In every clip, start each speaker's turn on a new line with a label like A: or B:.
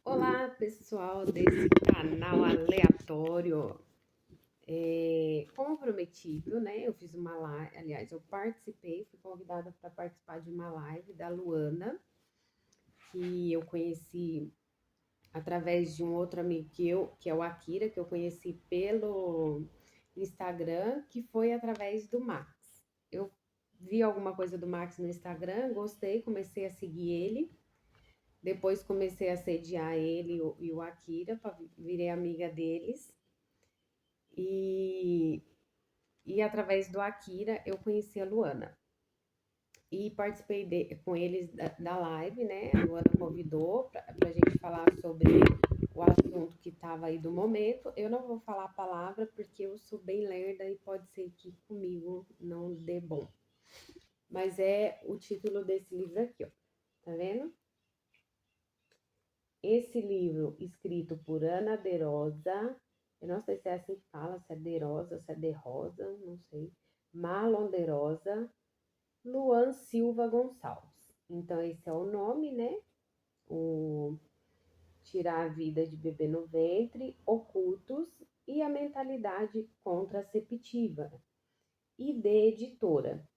A: Olá, pessoal desse canal aleatório. Como prometido, né? Eu fiz uma live, aliás, eu participei, fui convidada para participar de uma live da Luana, que eu conheci através de um outro amigo que é o Akira, que eu conheci pelo Instagram, que foi através do Max. Eu vi alguma coisa do Max no Instagram, gostei, comecei a seguir ele. Depois comecei a sediar ele e o Akira, virei amiga deles. E, e através do Akira eu conheci a Luana. E participei com eles da live, né? A Luana convidou para a gente falar sobre o assunto que estava aí do momento. Eu não vou falar a palavra porque eu sou bem lerda e pode ser que comigo não dê bom. Mas é o título desse livro aqui, ó. Tá vendo? Esse livro, escrito por Ana De Rosa, eu não sei se é assim que fala, se é De Rosa, se é De Rosa, não sei. Marlon De Rosa, Luan Silva Gonçalves. Então, esse é o nome, né? O Tirar a Vida de Bebê no Ventre, Ocultos e a Mentalidade Contraceptiva. E de editora.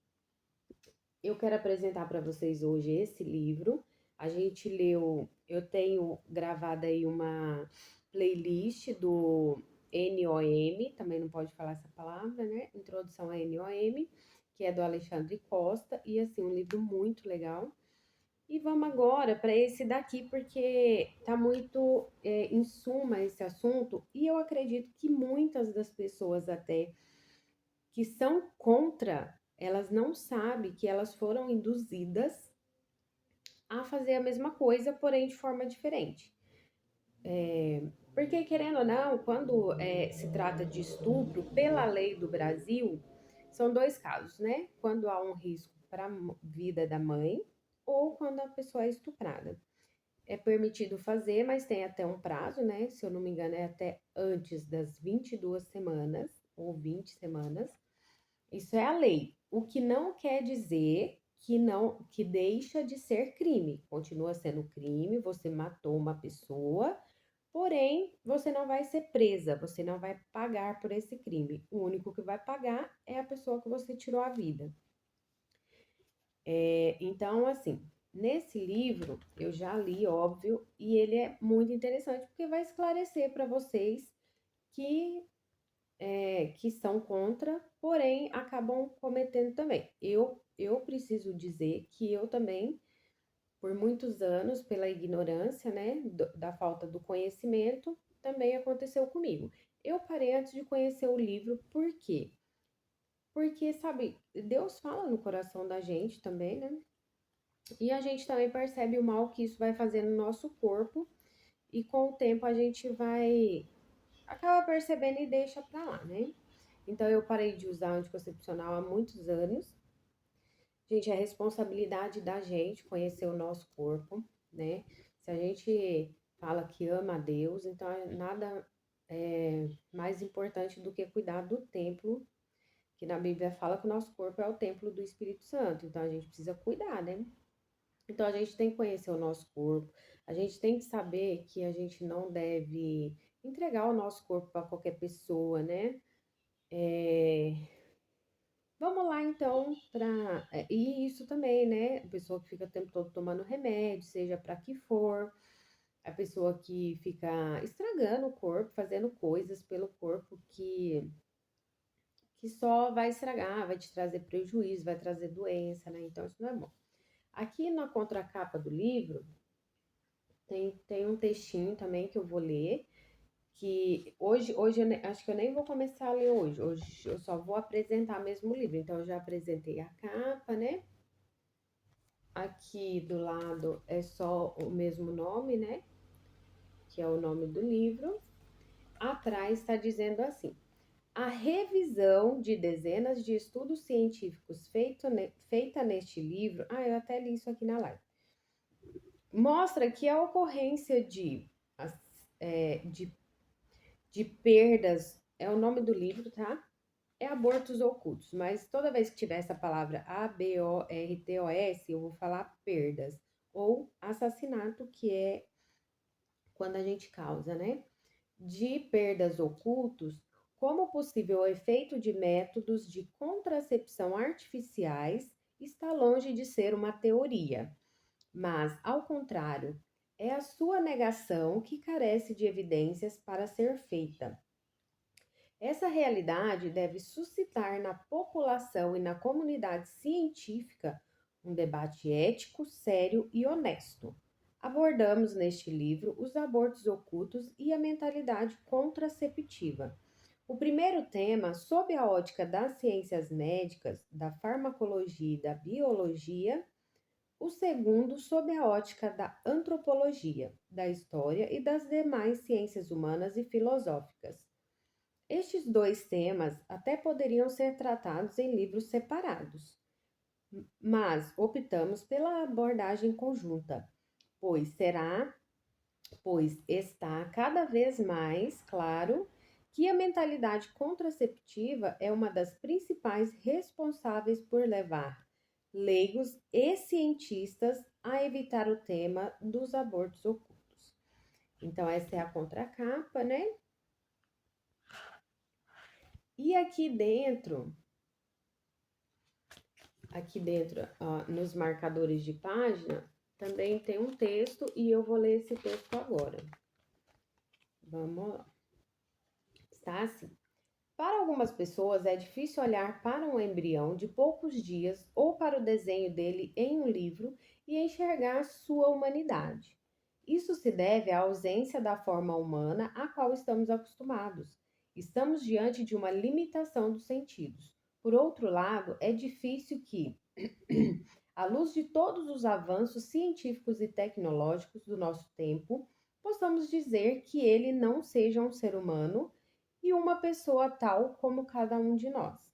A: Eu quero apresentar para vocês hoje esse livro. A gente leu, eu tenho gravado aí uma playlist do NOM, também não pode falar essa palavra, né? Introdução a NOM, que é do Alexandre Costa, e assim, um livro muito legal. E vamos agora para esse daqui, porque tá muito em suma esse assunto, e eu acredito que muitas das pessoas até que são contra, elas não sabem que elas foram induzidas a fazer a mesma coisa, porém de forma diferente. Porque, querendo ou não, quando se trata de estupro, pela lei do Brasil, são dois casos, né? Quando há um risco para a vida da mãe ou quando a pessoa é estuprada. É permitido fazer, mas tem até um prazo, né? Se eu não me engano, é até antes das 22 semanas ou 20 semanas. Isso é a lei. O que não quer dizer que deixa de ser crime. Continua sendo crime, você matou uma pessoa, porém você não vai ser presa, você não vai pagar por esse crime. O único que vai pagar é a pessoa que você tirou a vida. Então, assim, nesse livro eu já li, óbvio, e ele é muito interessante porque vai esclarecer para vocês que que são contra, porém acabam cometendo também. Eu preciso dizer que eu também, por muitos anos, pela ignorância, né, da falta do conhecimento, também aconteceu comigo. Eu parei antes de conhecer o livro, por quê? Porque, sabe, Deus fala no coração da gente também, né? E a gente também percebe o mal que isso vai fazer no nosso corpo, e com o tempo a gente vai acaba percebendo e deixa pra lá, né? Então eu parei de usar anticoncepcional há muitos anos. Gente, é responsabilidade da gente conhecer o nosso corpo, né? Se a gente fala que ama a Deus, então nada é mais importante do que cuidar do templo, que na Bíblia fala que o nosso corpo é o templo do Espírito Santo, então a gente precisa cuidar, né? Então a gente tem que conhecer o nosso corpo, a gente tem que saber que a gente não deve entregar o nosso corpo para qualquer pessoa, né? É, vamos lá então para e isso também, né? A pessoa que fica o tempo todo tomando remédio, seja para que for, a pessoa que fica estragando o corpo, fazendo coisas pelo corpo que só vai estragar, vai te trazer prejuízo, vai trazer doença, né? Então isso não é bom. Aqui na contracapa do livro tem um textinho também que eu vou ler, que hoje acho que eu nem vou começar a ler hoje. Hoje eu só vou apresentar mesmo o livro. Então eu já apresentei a capa, né? Aqui do lado é só o mesmo nome, né? Que é o nome do livro. Atrás está dizendo assim: a revisão de dezenas de estudos científicos feita neste livro. Ah, eu até li isso aqui na live. Mostra que a ocorrência de, de perdas é o nome do livro, tá? É abortos ocultos, mas toda vez que tiver essa palavra abortos, eu vou falar perdas ou assassinato, que é quando a gente causa, né, de perdas ocultos, como possível efeito de métodos de contracepção artificiais, está longe de ser uma teoria, mas, ao contrário, é a sua negação que carece de evidências para ser feita. Essa realidade deve suscitar na população e na comunidade científica um debate ético, sério e honesto. Abordamos neste livro os abortos ocultos e a mentalidade contraceptiva. O primeiro tema, sob a ótica das ciências médicas, da farmacologia e da biologia. O segundo, sob a ótica da antropologia, da história e das demais ciências humanas e filosóficas. Estes dois temas até poderiam ser tratados em livros separados, mas optamos pela abordagem conjunta, pois está cada vez mais claro que a mentalidade contraceptiva é uma das principais responsáveis por levar leigos e cientistas a evitar o tema dos abortos ocultos. Então, essa é a contracapa, né? E aqui dentro, ó, nos marcadores de página, também tem um texto e eu vou ler esse texto agora. Vamos lá. Está assim. Para algumas pessoas é difícil olhar para um embrião de poucos dias ou para o desenho dele em um livro e enxergar sua humanidade. Isso se deve à ausência da forma humana a qual estamos acostumados. Estamos diante de uma limitação dos sentidos. Por outro lado, é difícil que, à luz de todos os avanços científicos e tecnológicos do nosso tempo, possamos dizer que ele não seja um ser humano e uma pessoa tal como cada um de nós.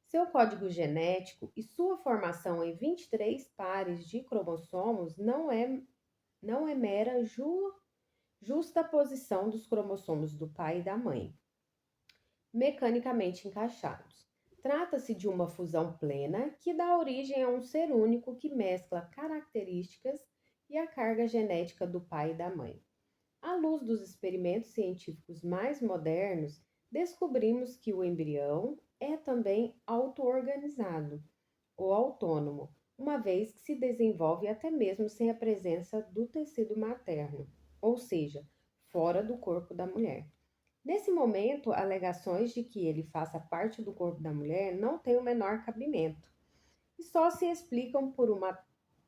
A: Seu código genético e sua formação em 23 pares de cromossomos não é mera justaposição dos cromossomos do pai e da mãe, mecanicamente encaixados. Trata-se de uma fusão plena que dá origem a um ser único que mescla características e a carga genética do pai e da mãe. À luz dos experimentos científicos mais modernos, descobrimos que o embrião é também auto-organizado ou autônomo, uma vez que se desenvolve até mesmo sem a presença do tecido materno, ou seja, fora do corpo da mulher. Nesse momento, alegações de que ele faça parte do corpo da mulher não têm o menor cabimento e só se explicam por uma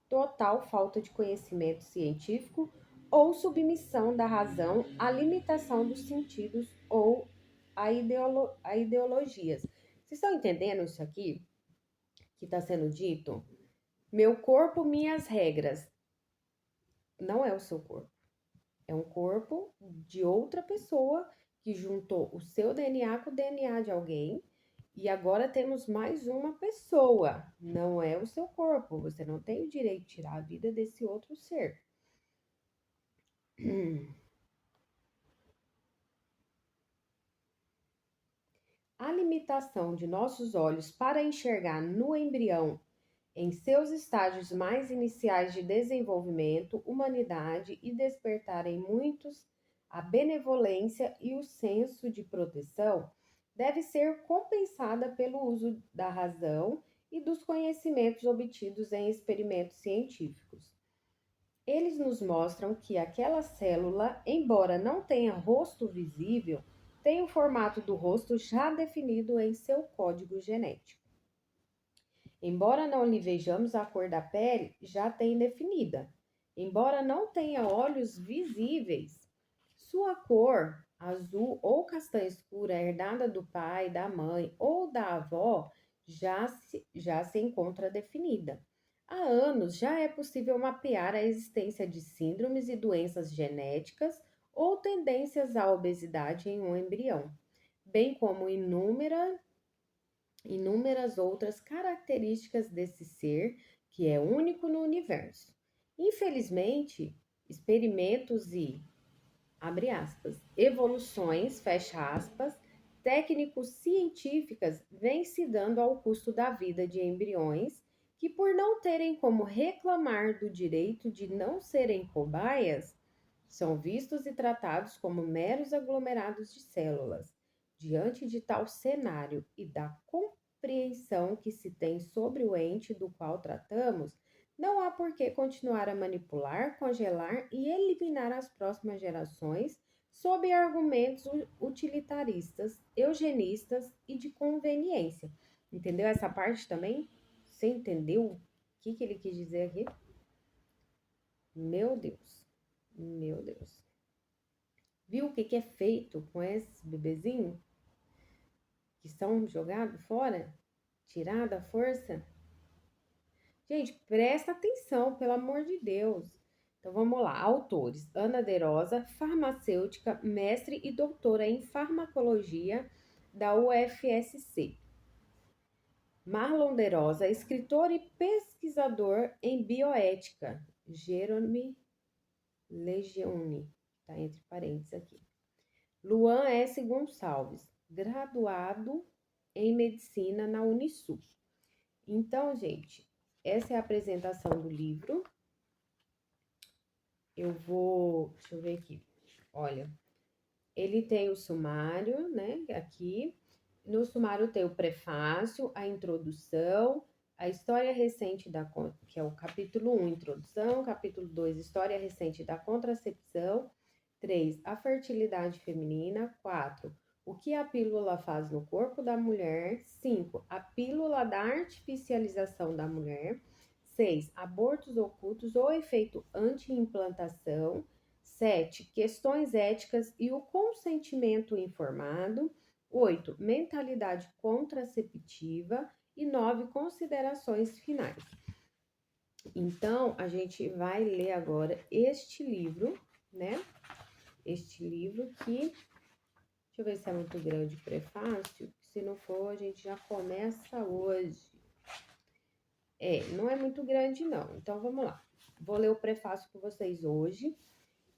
A: total falta de conhecimento científico ou submissão da razão à limitação dos sentidos ou a ideologias. Vocês estão entendendo isso aqui que está sendo dito? Meu corpo, minhas regras. Não é o seu corpo. É um corpo de outra pessoa que juntou o seu DNA com o DNA de alguém. E agora temos mais uma pessoa. Não é o seu corpo. Você não tem o direito de tirar a vida desse outro ser. A limitação de nossos olhos para enxergar no embrião, em seus estágios mais iniciais de desenvolvimento, humanidade e despertar em muitos a benevolência e o senso de proteção, deve ser compensada pelo uso da razão e dos conhecimentos obtidos em experimentos científicos. Eles nos mostram que aquela célula, embora não tenha rosto visível, tem o formato do rosto já definido em seu código genético. Embora não lhe vejamos a cor da pele, já tem definida. Embora não tenha olhos visíveis, sua cor, azul ou castanha escura, herdada do pai, da mãe ou da avó, já se encontra definida. Há anos já é possível mapear a existência de síndromes e doenças genéticas ou tendências à obesidade em um embrião, bem como inúmeras outras características desse ser que é único no universo. Infelizmente, experimentos e, abre aspas, evoluções, fecha aspas, técnicos científicas vêm se dando ao custo da vida de embriões que, por não terem como reclamar do direito de não serem cobaias, São vistos e tratados como meros aglomerados de células. Diante de tal cenário e da compreensão que se tem sobre o ente do qual tratamos, não há por que continuar a manipular, congelar e eliminar as próximas gerações sob argumentos utilitaristas, eugenistas e de conveniência. Entendeu essa parte também? Você entendeu o que ele quis dizer aqui? Meu Deus, meu Deus. Viu o que é feito com esses bebezinhos que são jogados fora? Tirado à força? Gente, presta atenção, pelo amor de Deus. Então vamos lá. Autores: Ana De Rosa, farmacêutica, mestre e doutora em farmacologia da UFSC. Marlon De Rosa, escritor e pesquisador em bioética. Jerome Lejeune, tá entre parênteses aqui. Luan S. Gonçalves, graduado em medicina na Unisul. Então, gente, essa é a apresentação do livro. Deixa eu ver aqui. Olha, ele tem o sumário, né, aqui. No sumário tem o prefácio, a introdução, a história recente que é o capítulo 1, introdução, capítulo 2, história recente da contracepção, 3, a fertilidade feminina, 4, o que a pílula faz no corpo da mulher, 5, a pílula da artificialização da mulher, 6, abortos ocultos ou efeito anti-implantação, 7, questões éticas e o consentimento informado, 8, mentalidade contraceptiva e 9, considerações finais. Então, a gente vai ler agora este livro, né? Este livro que, deixa eu ver se é muito grande o prefácio, se não for, a gente já começa hoje. Não é muito grande não, então vamos lá. Vou ler o prefácio com vocês hoje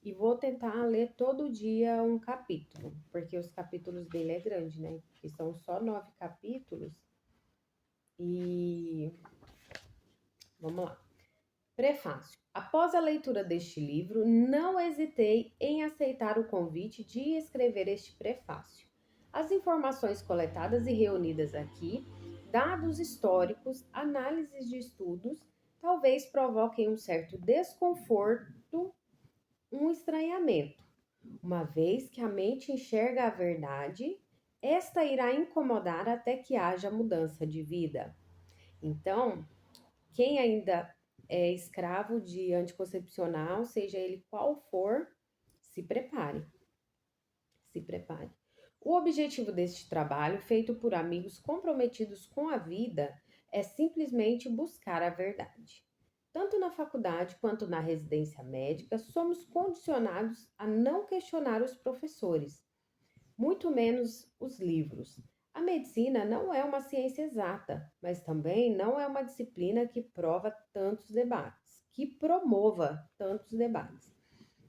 A: e vou tentar ler todo dia um capítulo, porque os capítulos dele é grande, né? Porque são só 9 capítulos. E vamos lá. Prefácio. Após a leitura deste livro, não hesitei em aceitar o convite de escrever este prefácio. As informações coletadas e reunidas aqui, dados históricos, análises de estudos, talvez provoquem um certo desconforto, um estranhamento. Uma vez que a mente enxerga a verdade, esta irá incomodar até que haja mudança de vida. Então, quem ainda é escravo de anticoncepcional, seja ele qual for, se prepare. Se prepare. O objetivo deste trabalho, feito por amigos comprometidos com a vida, é simplesmente buscar a verdade. Tanto na faculdade quanto na residência médica, somos condicionados a não questionar os professores, muito menos os livros. A medicina não é uma ciência exata, mas também não é uma disciplina que promova tantos debates.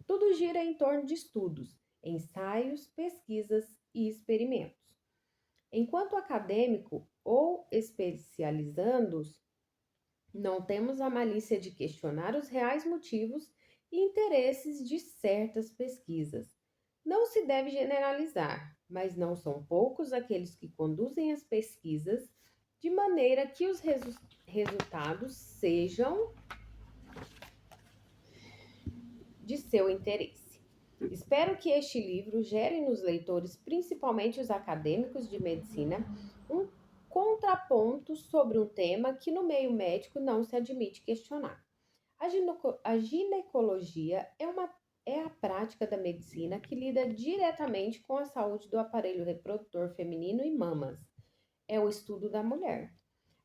A: Tudo gira em torno de estudos, ensaios, pesquisas e experimentos. Enquanto acadêmico ou especializando-os, não temos a malícia de questionar os reais motivos e interesses de certas pesquisas. Não se deve generalizar, mas não são poucos aqueles que conduzem as pesquisas de maneira que os resultados sejam de seu interesse. Espero que este livro gere nos leitores, principalmente os acadêmicos de medicina, um contraponto sobre um tema que no meio médico não se admite questionar. A ginecologia é a prática da medicina que lida diretamente com a saúde do aparelho reprodutor feminino e mamas. É o estudo da mulher.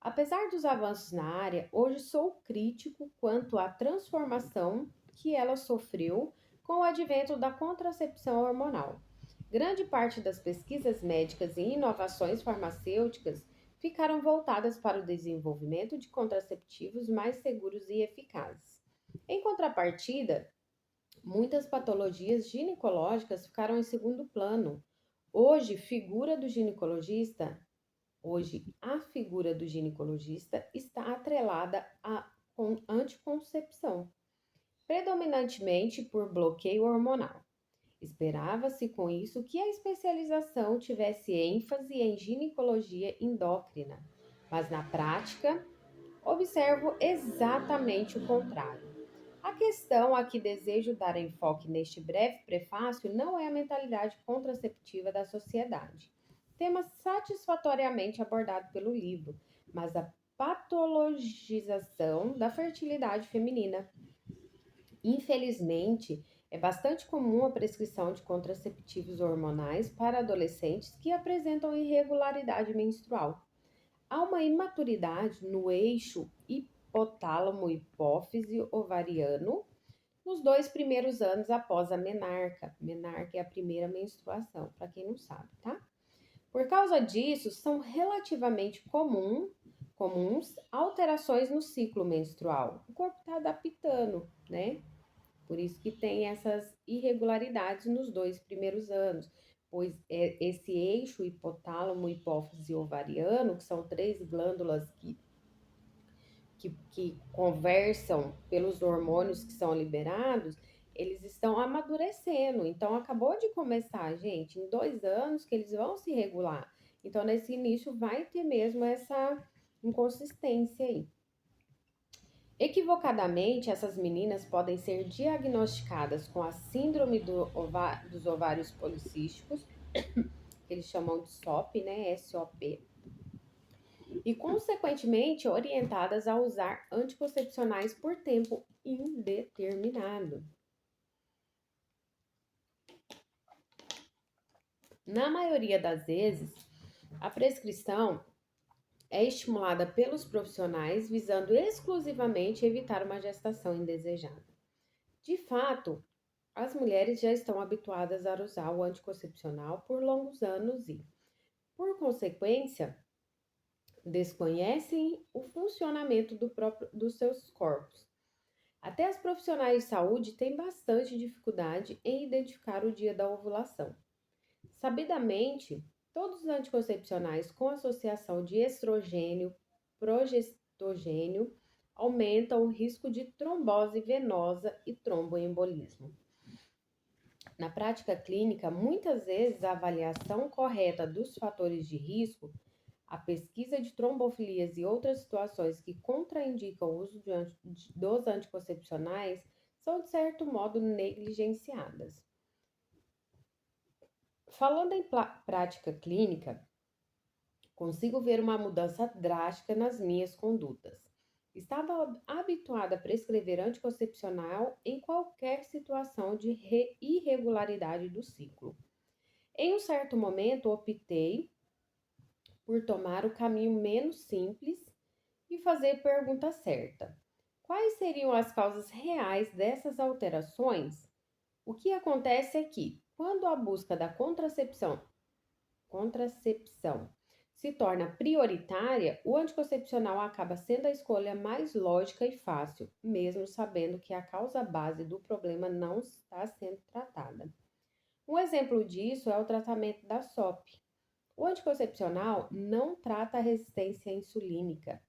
A: Apesar dos avanços na área, hoje sou crítico quanto à transformação que ela sofreu com o advento da contracepção hormonal. Grande parte das pesquisas médicas e inovações farmacêuticas ficaram voltadas para o desenvolvimento de contraceptivos mais seguros e eficazes. Em contrapartida, muitas patologias ginecológicas ficaram em segundo plano. Hoje, a figura do ginecologista está atrelada à anticoncepção. predominantemente por bloqueio hormonal. Esperava-se com isso que a especialização tivesse ênfase em ginecologia endócrina, mas na prática observo exatamente o contrário. A questão a que desejo dar enfoque neste breve prefácio não é a mentalidade contraceptiva da sociedade, tema satisfatoriamente abordado pelo livro, mas a patologização da fertilidade feminina. Infelizmente, é bastante comum a prescrição de contraceptivos hormonais para adolescentes que apresentam irregularidade menstrual. Há uma imaturidade no eixo hipotálamo-hipófise ovariano nos 2 primeiros anos após a menarca. Menarca é a primeira menstruação, para quem não sabe, tá? Por causa disso, são relativamente comuns alterações no ciclo menstrual. O corpo está adaptando, né? Por isso que tem essas irregularidades nos 2 primeiros anos, pois esse eixo hipotálamo, hipófise ovariano, que são 3 glândulas que conversam pelos hormônios que são liberados, eles estão amadurecendo. Então, acabou de começar, gente, em 2 anos que eles vão se regular. Então, nesse início, vai ter mesmo essa inconsistência aí. Equivocadamente, essas meninas podem ser diagnosticadas com a síndrome dos ovários policísticos, que eles chamam de SOP, né? SOP, e, consequentemente, orientadas a usar anticoncepcionais por tempo indeterminado. Na maioria das vezes, a prescrição é estimulada pelos profissionais visando exclusivamente evitar uma gestação indesejada. De fato, as mulheres já estão habituadas a usar o anticoncepcional por longos anos e, por consequência, desconhecem o funcionamento dos seus corpos. Até as profissionais de saúde têm bastante dificuldade em identificar o dia da ovulação. Sabidamente, todos os anticoncepcionais com associação de estrogênio, progestogênio, aumentam o risco de trombose venosa e tromboembolismo. Na prática clínica, muitas vezes a avaliação correta dos fatores de risco, a pesquisa de trombofilias e outras situações que contraindicam o uso dos anticoncepcionais são, de certo modo, negligenciadas. Falando em prática clínica, consigo ver uma mudança drástica nas minhas condutas. Estava habituada a prescrever anticoncepcional em qualquer situação de irregularidade do ciclo. Em um certo momento, optei por tomar o caminho menos simples e fazer a pergunta certa. Quais seriam as causas reais dessas alterações? O que acontece é que, quando a busca da contracepção se torna prioritária, o anticoncepcional acaba sendo a escolha mais lógica e fácil, mesmo sabendo que a causa base do problema não está sendo tratada. Um exemplo disso é o tratamento da SOP. O anticoncepcional não trata a resistência insulínica,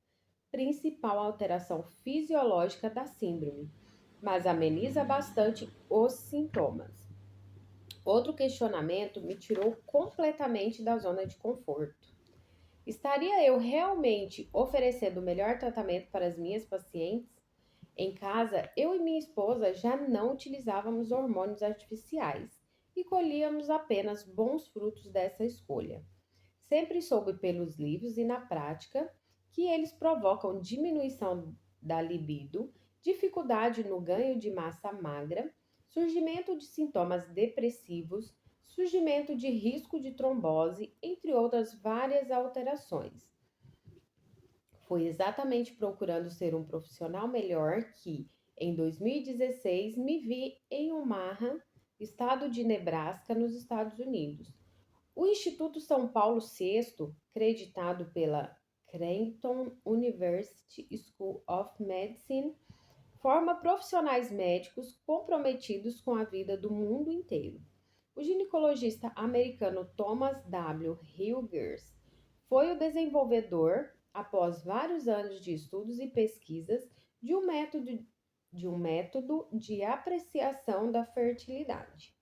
A: principal alteração fisiológica da síndrome, mas ameniza bastante os sintomas. Outro questionamento me tirou completamente da zona de conforto. Estaria eu realmente oferecendo o melhor tratamento para as minhas pacientes? Em casa, eu e minha esposa já não utilizávamos hormônios artificiais e colhíamos apenas bons frutos dessa escolha. Sempre soube pelos livros e na prática que eles provocam diminuição da libido, dificuldade no ganho de massa magra, surgimento de sintomas depressivos, surgimento de risco de trombose, entre outras várias alterações. Foi exatamente procurando ser um profissional melhor que, em 2016, me vi em Omaha, estado de Nebraska, nos Estados Unidos. O Instituto São Paulo VI, creditado pela Creighton University School of Medicine, forma profissionais médicos comprometidos com a vida do mundo inteiro. O ginecologista americano Thomas W. Hilgers foi o desenvolvedor, após vários anos de estudos e pesquisas, de um método de um método de apreciação da fertilidade.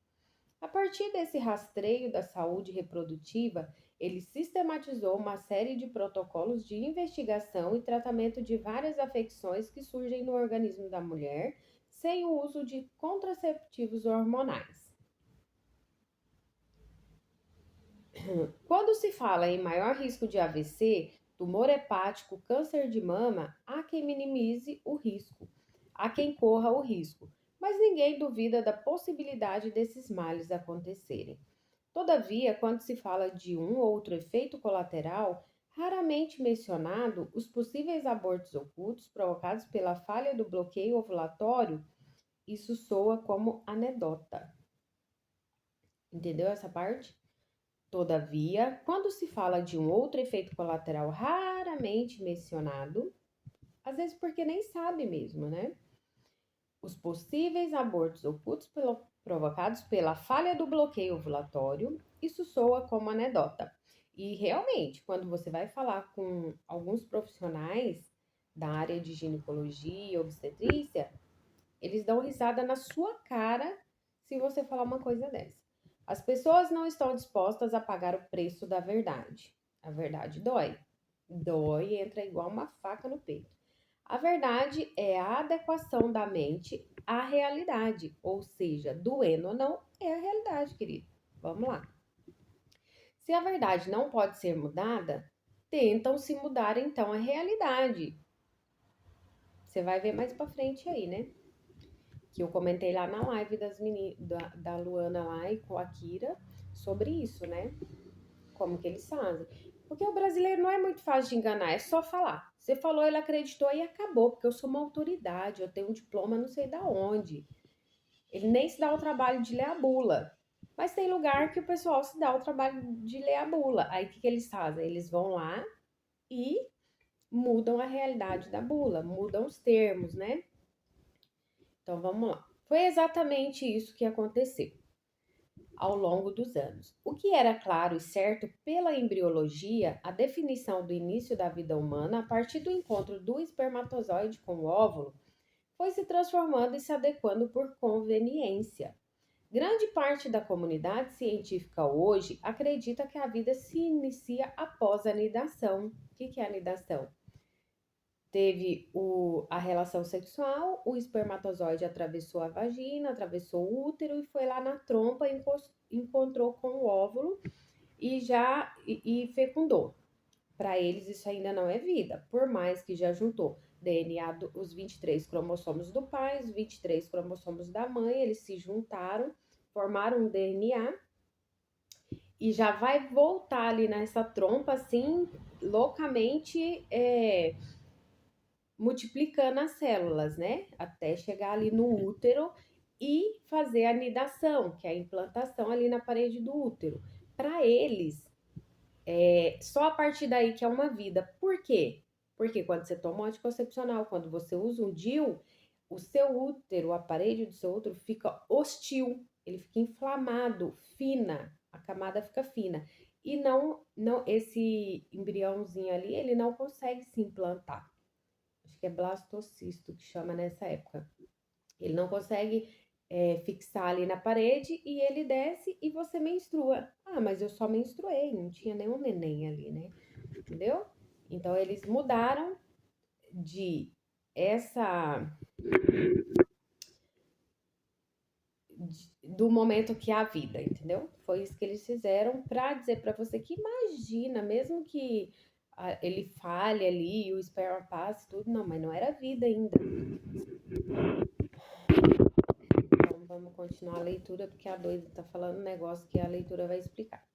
A: A partir desse rastreio da saúde reprodutiva, ele sistematizou uma série de protocolos de investigação e tratamento de várias afecções que surgem no organismo da mulher sem o uso de contraceptivos hormonais. Quando se fala em maior risco de AVC, tumor hepático, câncer de mama, há quem minimize o risco, há quem corra o risco, mas ninguém duvida da possibilidade desses males acontecerem. Todavia, quando se fala de um ou outro efeito colateral, raramente mencionado, os possíveis abortos ocultos provocados pela falha do bloqueio ovulatório, isso soa como anedota. Entendeu essa parte? Todavia, quando se fala de um outro efeito colateral raramente mencionado, às vezes porque nem sabe mesmo, né? Os possíveis abortos ocultos provocados pela falha do bloqueio ovulatório, isso soa como anedota. E realmente, quando você vai falar com alguns profissionais da área de ginecologia e obstetrícia, eles dão risada na sua cara se você falar uma coisa dessa. As pessoas não estão dispostas a pagar o preço da verdade. A verdade dói. Dói e entra igual uma faca no peito. A verdade é a adequação da mente à realidade, ou seja, doendo ou não, é a realidade, querido. Vamos lá. Se a verdade não pode ser mudada, tentam se mudar então a realidade. Você vai ver mais pra frente aí, né? Que eu comentei lá na live das da Luana lá e com a Kira sobre isso, né? Como que eles fazem. Porque o brasileiro não é muito fácil de enganar, é só falar. Você falou, ele acreditou e acabou, porque eu sou uma autoridade, eu tenho um diploma não sei da onde. Ele nem se dá o trabalho de ler a bula. Mas tem lugar que o pessoal se dá o trabalho de ler a bula. Aí o que eles fazem? Eles vão lá e mudam a realidade da bula, mudam os termos, né? Então vamos lá. Foi exatamente isso que aconteceu ao longo dos anos. O que era claro e certo pela embriologia, a definição do início da vida humana a partir do encontro do espermatozoide com o óvulo, foi se transformando e se adequando por conveniência. Grande parte da comunidade científica hoje acredita que a vida se inicia após a nidação. O que é a nidação? Teve a relação sexual, o espermatozoide atravessou a vagina, atravessou o útero e foi lá na trompa, encontrou com o óvulo e fecundou. Para eles isso ainda não é vida, por mais que já juntou DNA, os 23 cromossomos do pai, os 23 cromossomos da mãe, eles se juntaram, formaram um DNA e já vai voltar ali nessa trompa assim, loucamente multiplicando as células, né? Até chegar ali no útero e fazer a nidação, que é a implantação ali na parede do útero. Para eles, só a partir daí que é uma vida. Por quê? Porque quando você toma um anticoncepcional, quando você usa um DIU, o seu útero, a parede do seu útero fica hostil, ele fica inflamado, fina, a camada fica fina. E não esse embriãozinho ali, ele não consegue se implantar. Acho que é blastocisto que chama nessa época. Ele não consegue fixar ali na parede e ele desce e você menstrua. Ah, mas eu só menstruei, não tinha nenhum neném ali, né? Entendeu? Então eles mudaram de essa do momento que há vida, entendeu? Foi isso que eles fizeram para dizer para você que imagina, mesmo que ele falhe ali, o esperma passe tudo, não, mas não era vida ainda. Então vamos continuar a leitura porque a doida está falando um negócio que a leitura vai explicar.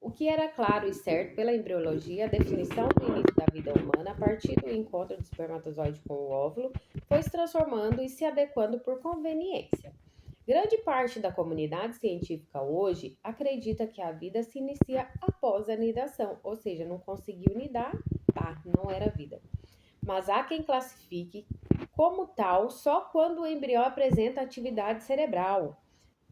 A: O que era claro e certo pela embriologia, a definição do início da vida humana a partir do encontro do espermatozoide com o óvulo foi se transformando e se adequando por conveniência. Grande parte da comunidade científica hoje acredita que a vida se inicia após a nidação, ou seja, não conseguiu nidar, tá, não era vida. Mas há quem classifique como tal só quando o embrião apresenta atividade cerebral.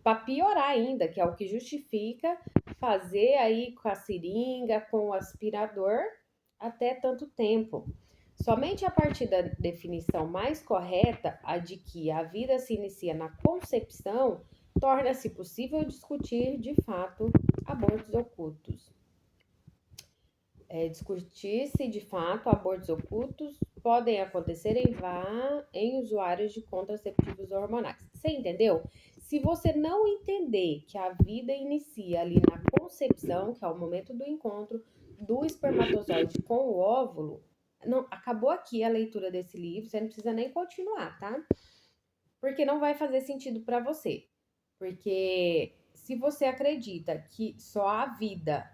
A: Para piorar ainda, que é o que justifica fazer aí com a seringa, com o aspirador, até tanto tempo. Somente a partir da definição mais correta, a de que a vida se inicia na concepção, torna-se possível discutir, de fato, abortos ocultos. Discutir se, de fato, abortos ocultos podem acontecer em usuários de contraceptivos hormonais. Você entendeu? Se você não entender que a vida inicia ali na concepção, que é o momento do encontro do espermatozoide com o óvulo, não, acabou aqui a leitura desse livro, você não precisa nem continuar, tá? Porque não vai fazer sentido para você. Porque se você acredita que só a vida.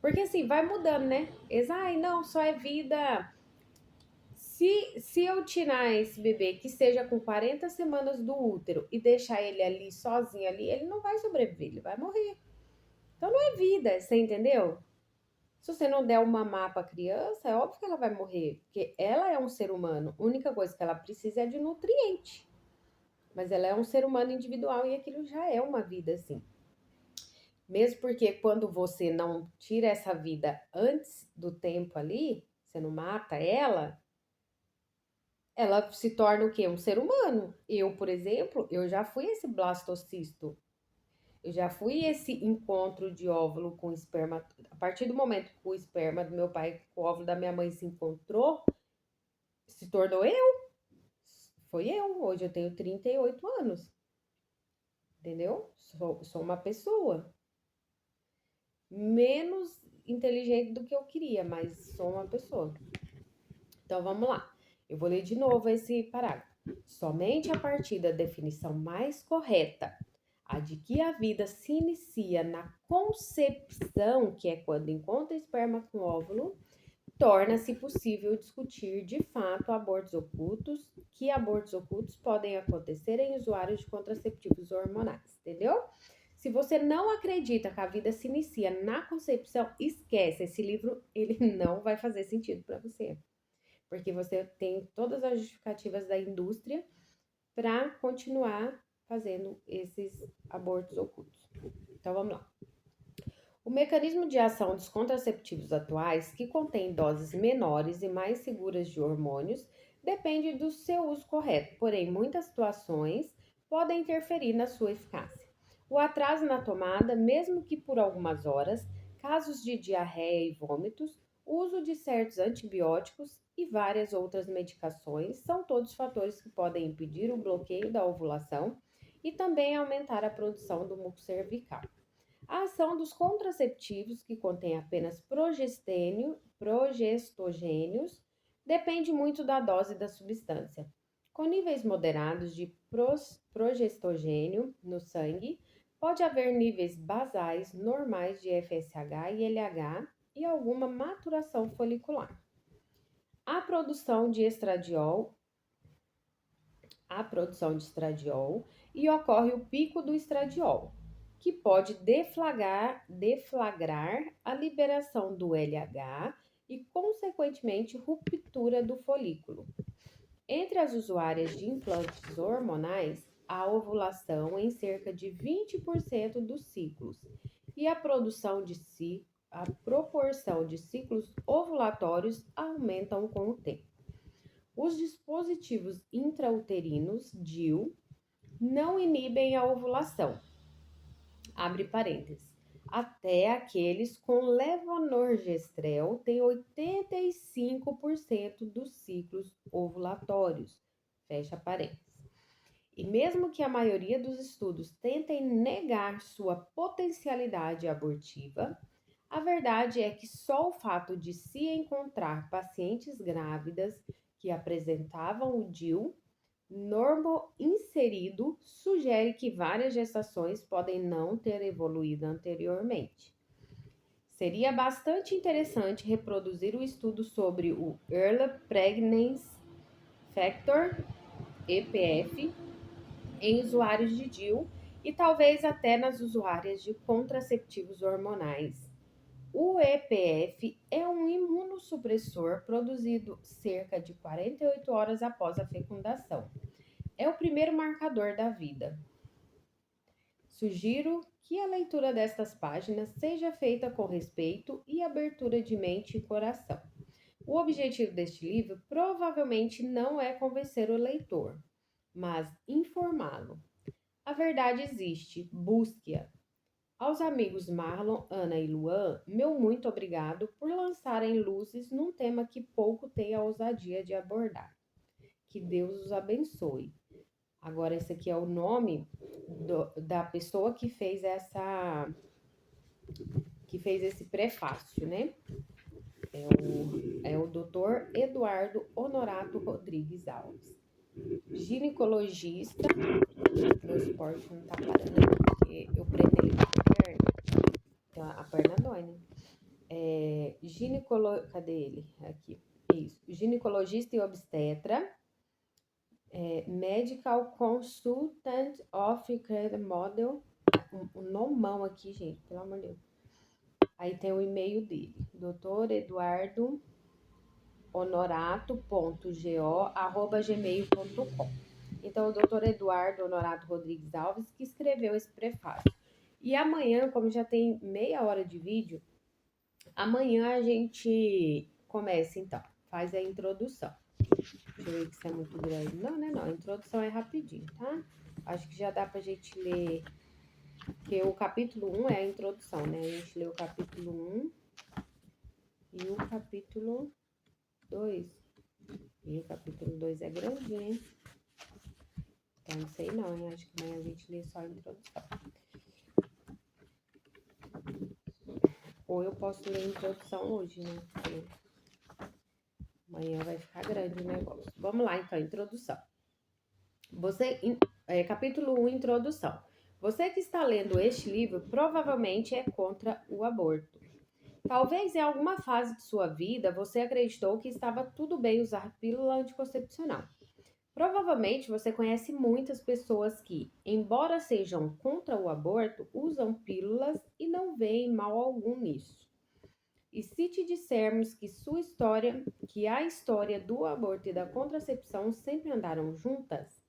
A: Porque assim, vai mudando, né? Ai, não, só é vida. Se eu tirar esse bebê que esteja com 40 semanas do útero e deixar ele ali sozinho ali, ele não vai sobreviver, ele vai morrer. Então não é vida, você entendeu? Se você não der o mamar para a criança, é óbvio que ela vai morrer, porque ela é um ser humano. A única coisa que ela precisa é de nutriente. Mas ela é um ser humano individual e aquilo já é uma vida, assim. Mesmo porque quando você não tira essa vida antes do tempo ali, você não mata ela se torna o quê? Um ser humano. Eu, por exemplo, eu já fui esse blastocisto. Eu já fui esse encontro de óvulo com esperma. A partir do momento que o esperma do meu pai com o óvulo da minha mãe se encontrou, se tornou eu. Foi eu. Hoje eu tenho 38 anos. Entendeu? Sou uma pessoa. Menos inteligente do que eu queria, mas sou uma pessoa. Então vamos lá. Eu vou ler de novo esse parágrafo. Somente a partir da definição mais correta, a de que a vida se inicia na concepção, que é quando encontra esperma com óvulo, torna-se possível discutir de fato abortos ocultos, que abortos ocultos podem acontecer em usuários de contraceptivos hormonais, entendeu? Se você não acredita que a vida se inicia na concepção, esquece, esse livro ele não vai fazer sentido para você. Porque você tem todas as justificativas da indústria para continuar fazendo esses abortos ocultos. Então vamos lá. O mecanismo de ação dos contraceptivos atuais, que contém doses menores e mais seguras de hormônios, depende do seu uso correto, porém, muitas situações podem interferir na sua eficácia. O atraso na tomada, mesmo que por algumas horas, casos de diarreia e vômitos, uso de certos antibióticos e várias outras medicações são todos fatores que podem impedir o bloqueio da ovulação e também aumentar a produção do muco cervical. A ação dos contraceptivos, que contém apenas progestogênios, depende muito da dose da substância. Com níveis moderados de progestogênio no sangue, pode haver níveis basais normais de FSH e LH e alguma maturação folicular. A produção de estradiol e ocorre o pico do estradiol, que pode deflagrar a liberação do LH e, consequentemente, ruptura do folículo. Entre as usuárias de implantes hormonais, a ovulação em cerca de 20% dos ciclos e a proporção de ciclos ovulatórios aumentam com o tempo. Os dispositivos intrauterinos, DIU, não inibem a ovulação, abre parênteses, até aqueles com levonorgestrel têm 85% dos ciclos ovulatórios, fecha parênteses. E mesmo que a maioria dos estudos tentem negar sua potencialidade abortiva, a verdade é que só o fato de se encontrar pacientes grávidas que apresentavam o DIU normo inserido sugere que várias gestações podem não ter evoluído anteriormente. Seria bastante interessante reproduzir o estudo sobre o Early Pregnancy Factor, EPF, em usuários de DIU e talvez até nas usuárias de contraceptivos hormonais. O EPF é um imunossupressor produzido cerca de 48 horas após a fecundação. É o primeiro marcador da vida. Sugiro que a leitura destas páginas seja feita com respeito e abertura de mente e coração. O objetivo deste livro provavelmente não é convencer o leitor, mas informá-lo. A verdade existe, busque-a. Aos amigos Marlon, Ana e Luan, meu muito obrigado por lançarem luzes num tema que pouco tem a ousadia de abordar. Que Deus os abençoe. Agora, esse aqui é o nome da pessoa que fez esse prefácio, né? É o Dr. Eduardo Honorato Rodrigues Alves. Ginecologista. Meu suporte não tá parando, porque eu prendo ele com a perna. Então, a perna dói, né? Cadê ele? Aqui. Isso. Ginecologista e obstetra. Medical Consultant of Care Model. Um nomão aqui, gente, pelo amor de Deus. Aí tem o e-mail dele, Dr. Eduardo honorato.go@gmail.com. Então, o Dr. Eduardo Honorato Rodrigues Alves que escreveu esse prefácio. E amanhã, como já tem meia hora de vídeo, amanhã a gente começa, então. Faz a introdução. Deixa eu ver se é muito grande. Não, né? Não. A introdução é rapidinho, tá? Acho que já dá pra gente ler. Porque o capítulo 1 é a introdução, né? A gente lê o capítulo 1 e o capítulo 2. E o capítulo 2 é grandinho, hein? Então, não sei não, hein? Acho que amanhã a gente lê só a introdução. Ou eu posso ler a introdução hoje, né? Porque amanhã vai ficar grande o negócio. Vamos lá, então, introdução. Capítulo 1, introdução. Você que está lendo este livro provavelmente é contra o aborto. Talvez em alguma fase de sua vida você acreditou que estava tudo bem usar pílula anticoncepcional. Provavelmente você conhece muitas pessoas que, embora sejam contra o aborto, usam pílulas e não veem mal algum nisso. E se te dissermos que a história do aborto e da contracepção sempre andaram juntas?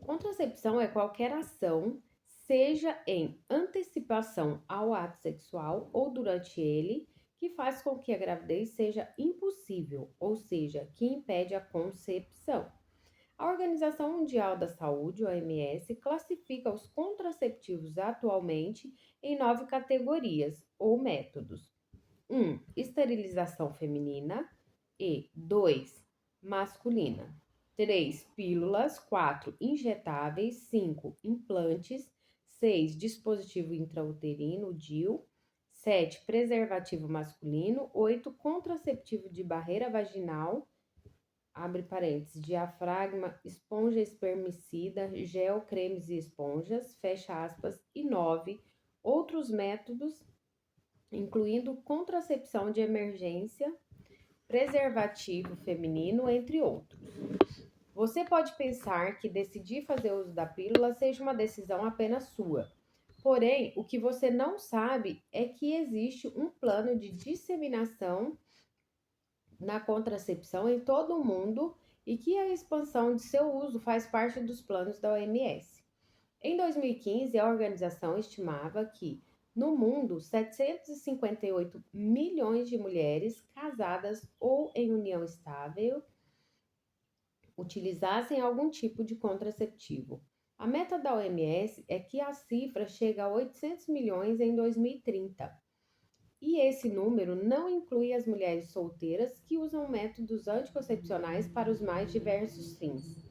A: Contracepção é qualquer ação, seja em antecipação ao ato sexual ou durante ele, que faz com que a gravidez seja impossível, ou seja, que impede a concepção. A Organização Mundial da Saúde, OMS, classifica os contraceptivos atualmente em 9 categorias ou métodos. 1. Esterilização feminina. E 2. Masculina. 3. Pílulas. 4. Injetáveis. 5. Implantes. 6. Dispositivo intrauterino, DIU. 7. Preservativo masculino. 8. Contraceptivo de barreira vaginal. Abre parênteses, diafragma, esponja espermicida, gel, cremes e esponjas, fecha aspas, e 9, outros métodos, incluindo contracepção de emergência, preservativo feminino, entre outros. Você pode pensar que decidir fazer uso da pílula seja uma decisão apenas sua. Porém, o que você não sabe é que existe um plano de disseminação na contracepção em todo o mundo e que a expansão de seu uso faz parte dos planos da OMS. Em 2015, a organização estimava que, no mundo, 758 milhões de mulheres casadas ou em união estável utilizassem algum tipo de contraceptivo. A meta da OMS é que a cifra chegue a 800 milhões em 2030. E esse número não inclui as mulheres solteiras que usam métodos anticoncepcionais para os mais diversos fins.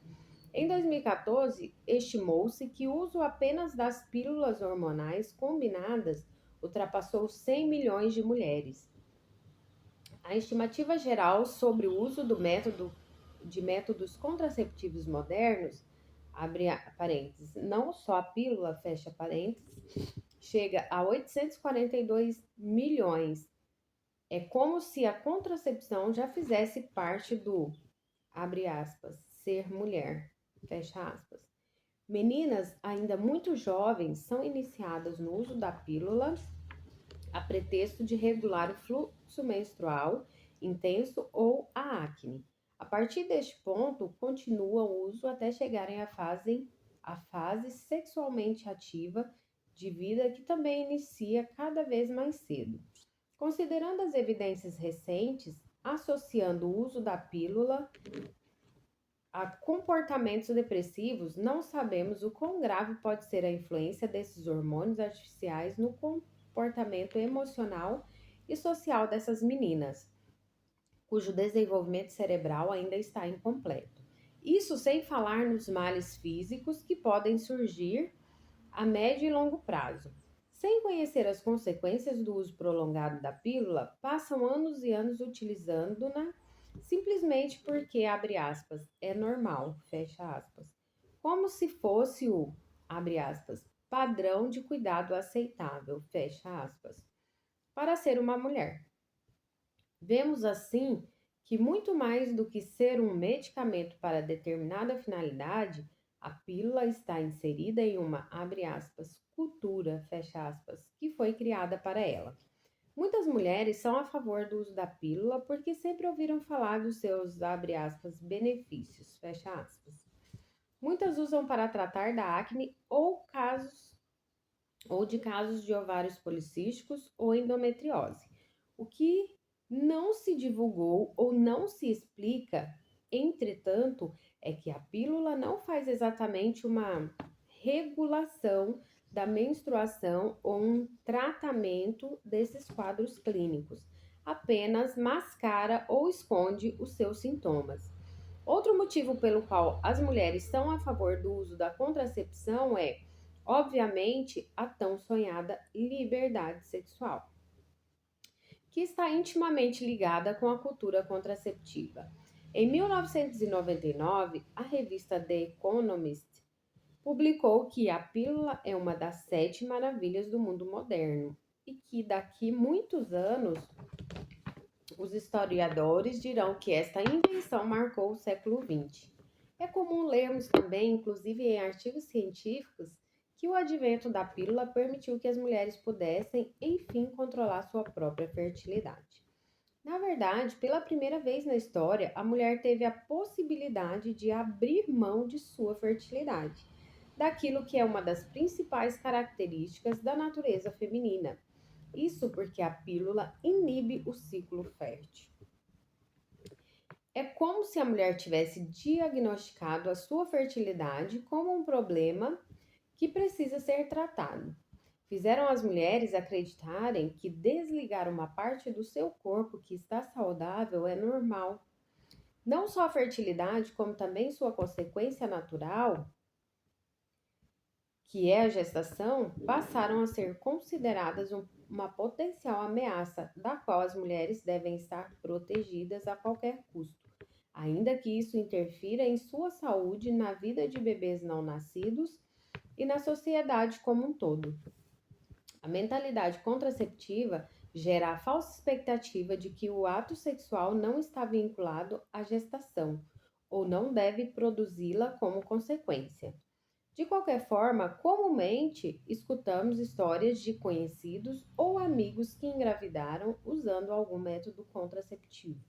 A: Em 2014, estimou-se que o uso apenas das pílulas hormonais combinadas ultrapassou 100 milhões de mulheres. A estimativa geral sobre o uso de métodos contraceptivos modernos, abre parênteses, não só a pílula, fecha parênteses, chega a 842 milhões. É como se a contracepção já fizesse parte do, abre aspas, ser mulher, fecha aspas. Meninas ainda muito jovens são iniciadas no uso da pílula a pretexto de regular o fluxo menstrual intenso ou a acne. A partir deste ponto, continua o uso até chegarem à fase sexualmente ativa de vida que também inicia cada vez mais cedo. Considerando as evidências recentes, associando o uso da pílula a comportamentos depressivos, não sabemos o quão grave pode ser a influência desses hormônios artificiais no comportamento emocional e social dessas meninas, cujo desenvolvimento cerebral ainda está incompleto. Isso sem falar nos males físicos que podem surgir a médio e longo prazo. Sem conhecer as consequências do uso prolongado da pílula, passam anos e anos utilizando-na simplesmente porque, abre aspas, é normal, fecha aspas. Como se fosse o, abre aspas, padrão de cuidado aceitável, fecha aspas, para ser uma mulher. Vemos assim que muito mais do que ser um medicamento para determinada finalidade, a pílula está inserida em uma, abre aspas, cultura, fecha aspas, que foi criada para ela. Muitas mulheres são a favor do uso da pílula porque sempre ouviram falar dos seus, abre aspas, benefícios, fecha aspas. Muitas usam para tratar da acne ou de casos de ovários policísticos ou endometriose. O que não se divulgou ou não se explica, entretanto, é que a pílula não faz exatamente uma regulação da menstruação ou um tratamento desses quadros clínicos, apenas mascara ou esconde os seus sintomas. Outro motivo pelo qual as mulheres são a favor do uso da contracepção é, obviamente, a tão sonhada liberdade sexual, que está intimamente ligada com a cultura contraceptiva. Em 1999, a revista The Economist publicou que a pílula é uma das 7 maravilhas do mundo moderno e que daqui muitos anos os historiadores dirão que esta invenção marcou o século XX. É comum lermos também, inclusive em artigos científicos, que o advento da pílula permitiu que as mulheres pudessem, enfim, controlar sua própria fertilidade. Na verdade, pela primeira vez na história, a mulher teve a possibilidade de abrir mão de sua fertilidade, daquilo que é uma das principais características da natureza feminina. Isso porque a pílula inibe o ciclo fértil. É como se a mulher tivesse diagnosticado a sua fertilidade como um problema que precisa ser tratado. Fizeram as mulheres acreditarem que desligar uma parte do seu corpo que está saudável é normal. Não só a fertilidade, como também sua consequência natural, que é a gestação, passaram a ser consideradas uma potencial ameaça da qual as mulheres devem estar protegidas a qualquer custo, ainda que isso interfira em sua saúde, na vida de bebês não nascidos e na sociedade como um todo. A mentalidade contraceptiva gera a falsa expectativa de que o ato sexual não está vinculado à gestação ou não deve produzi-la como consequência. De qualquer forma, comumente escutamos histórias de conhecidos ou amigos que engravidaram usando algum método contraceptivo.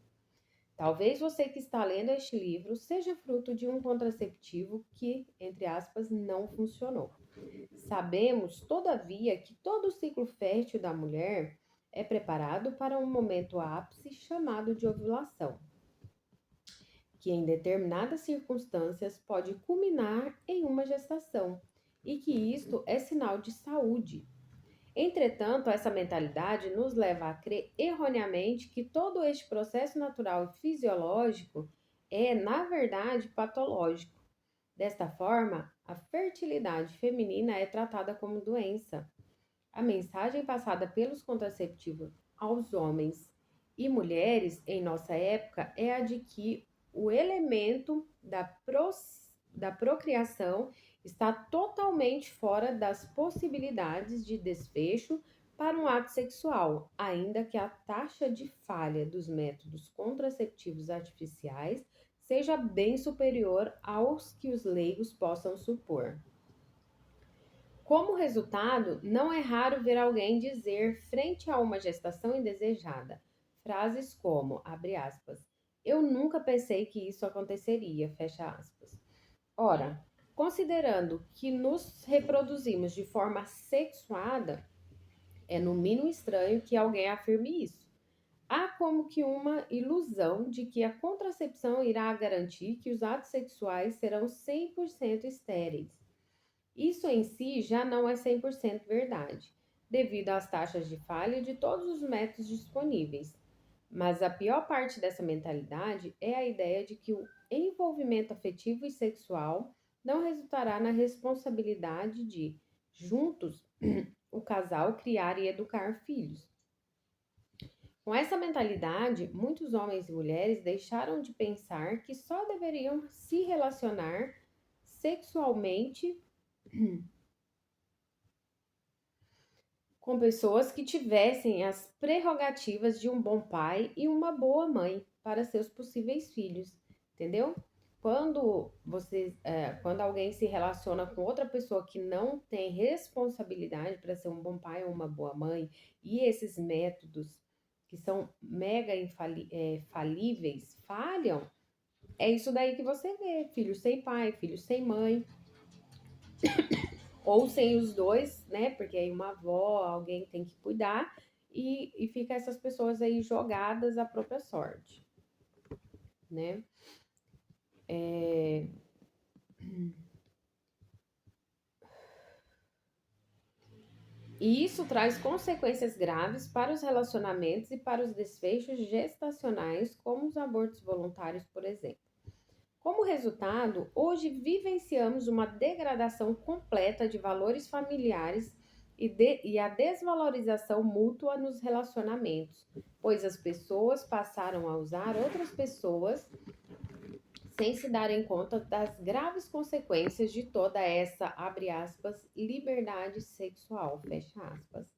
A: Talvez você que está lendo este livro seja fruto de um contraceptivo que, entre aspas, não funcionou. Sabemos, todavia, que todo o ciclo fértil da mulher é preparado para um momento ápice chamado de ovulação, que em determinadas circunstâncias pode culminar em uma gestação, e que isto é sinal de saúde. Entretanto, essa mentalidade nos leva a crer erroneamente que todo este processo natural e fisiológico é, na verdade, patológico. Desta forma, a fertilidade feminina é tratada como doença. A mensagem passada pelos contraceptivos aos homens e mulheres em nossa época é a de que o elemento da procriação está totalmente fora das possibilidades de desfecho para um ato sexual, ainda que a taxa de falha dos métodos contraceptivos artificiais seja bem superior aos que os leigos possam supor. Como resultado, não é raro ver alguém dizer, frente a uma gestação indesejada, frases como, abre aspas, eu nunca pensei que isso aconteceria, fecha aspas. Ora, considerando que nos reproduzimos de forma sexuada, é no mínimo estranho que alguém afirme isso. Há como que uma ilusão de que a contracepção irá garantir que os atos sexuais serão 100% estéreis. Isso em si já não é 100% verdade, devido às taxas de falha de todos os métodos disponíveis. Mas a pior parte dessa mentalidade é a ideia de que o envolvimento afetivo e sexual não resultará na responsabilidade de, juntos, o casal criar e educar filhos. Com essa mentalidade, muitos homens e mulheres deixaram de pensar que só deveriam se relacionar sexualmente com pessoas que tivessem as prerrogativas de um bom pai e uma boa mãe para seus possíveis filhos, entendeu? Quando alguém se relaciona com outra pessoa que não tem responsabilidade para ser um bom pai ou uma boa mãe, e esses métodos que são falíveis falham, é isso daí que você vê: filho sem pai, filho sem mãe, ou sem os dois, né? Porque aí uma avó, alguém tem que cuidar, e fica essas pessoas aí jogadas à própria sorte, né? É... E isso traz consequências graves para os relacionamentos e para os desfechos gestacionais, como os abortos voluntários, por exemplo. Como resultado, hoje vivenciamos uma degradação completa de valores familiares e a desvalorização mútua nos relacionamentos, pois as pessoas passaram a usar outras pessoas sem se darem conta das graves consequências de toda essa, abre aspas, liberdade sexual, fecha aspas.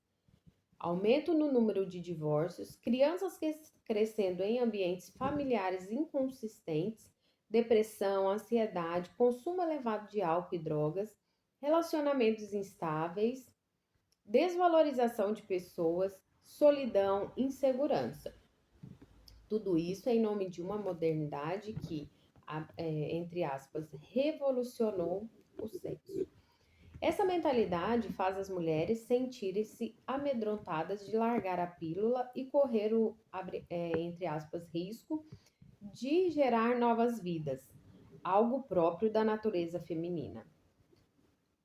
A: Aumento no número de divórcios, crianças crescendo em ambientes familiares inconsistentes, depressão, ansiedade, consumo elevado de álcool e drogas, relacionamentos instáveis, desvalorização de pessoas, solidão, insegurança. Tudo isso em nome de uma modernidade que, entre aspas, revolucionou o sexo. Essa mentalidade faz as mulheres sentirem-se amedrontadas de largar a pílula e correr o, entre aspas, risco de gerar novas vidas, algo próprio da natureza feminina.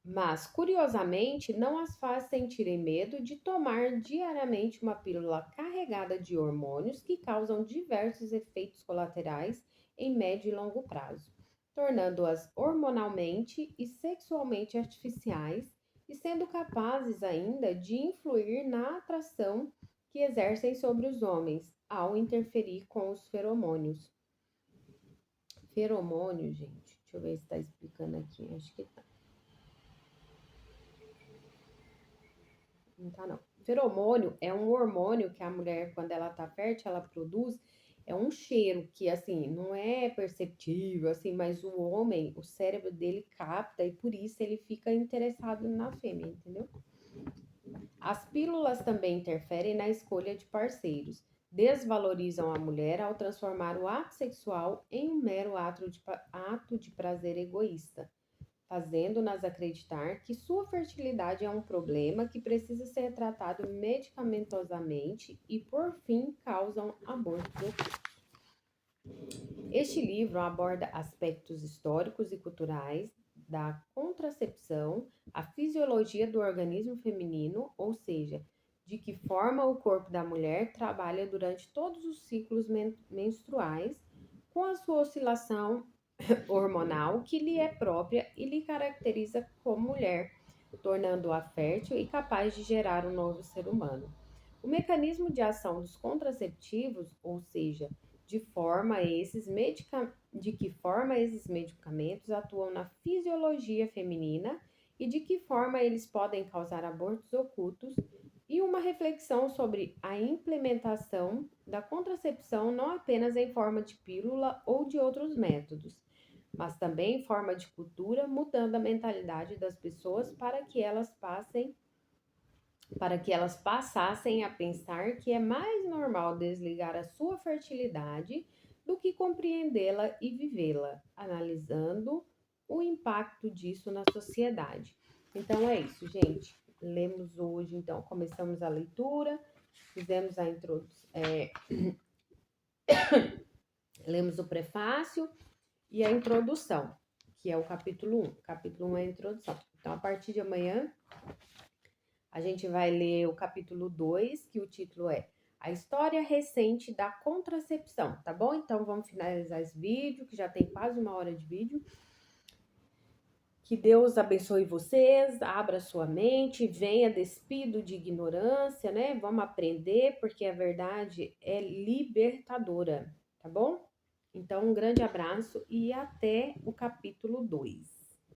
A: Mas, curiosamente, não as faz sentirem medo de tomar diariamente uma pílula carregada de hormônios que causam diversos efeitos colaterais em médio e longo prazo, tornando-as hormonalmente e sexualmente artificiais e sendo capazes ainda de influir na atração que exercem sobre os homens ao interferir com os feromônios. Feromônio, gente, deixa eu ver se está explicando aqui, acho que tá. Não tá, não. Feromônio é um hormônio que a mulher, quando ela tá fértil, ela produz. É um cheiro que, assim, não é perceptível, assim, mas o homem, o cérebro dele capta e por isso ele fica interessado na fêmea, entendeu? As pílulas também interferem na escolha de parceiros, desvalorizam a mulher ao transformar o ato sexual em um mero ato de prazer egoísta, fazendo-nas acreditar que sua fertilidade é um problema que precisa ser tratado medicamentosamente e, por fim, causam abortos. Este livro aborda aspectos históricos e culturais da contracepção, a fisiologia do organismo feminino, ou seja, de que forma o corpo da mulher trabalha durante todos os ciclos menstruais, com a sua oscilação hormonal que lhe é própria e lhe caracteriza como mulher, tornando-a fértil e capaz de gerar um novo ser humano. O mecanismo de ação dos contraceptivos, ou seja, de que forma esses medicamentos atuam na fisiologia feminina e de que forma eles podem causar abortos ocultos, e uma reflexão sobre a implementação da contracepção não apenas em forma de pílula ou de outros métodos, mas também em forma de cultura, mudando a mentalidade das pessoas para que elas passassem a pensar que é mais normal desligar a sua fertilidade do que compreendê-la e vivê-la, analisando o impacto disso na sociedade. Então é isso, gente. Lemos hoje, então começamos a leitura fizemos a introdução, lemos o prefácio e a introdução, que é o capítulo 1. O capítulo 1 é a introdução. Então, a partir de amanhã, a gente vai ler o capítulo 2, que o título é A História Recente da Contracepção, tá bom? Então, vamos finalizar esse vídeo, que já tem quase 1 hora de vídeo. Que Deus abençoe vocês, abra sua mente, venha despido de ignorância, né? Vamos aprender, porque a verdade é libertadora, tá bom? Então, um grande abraço e até o capítulo 2.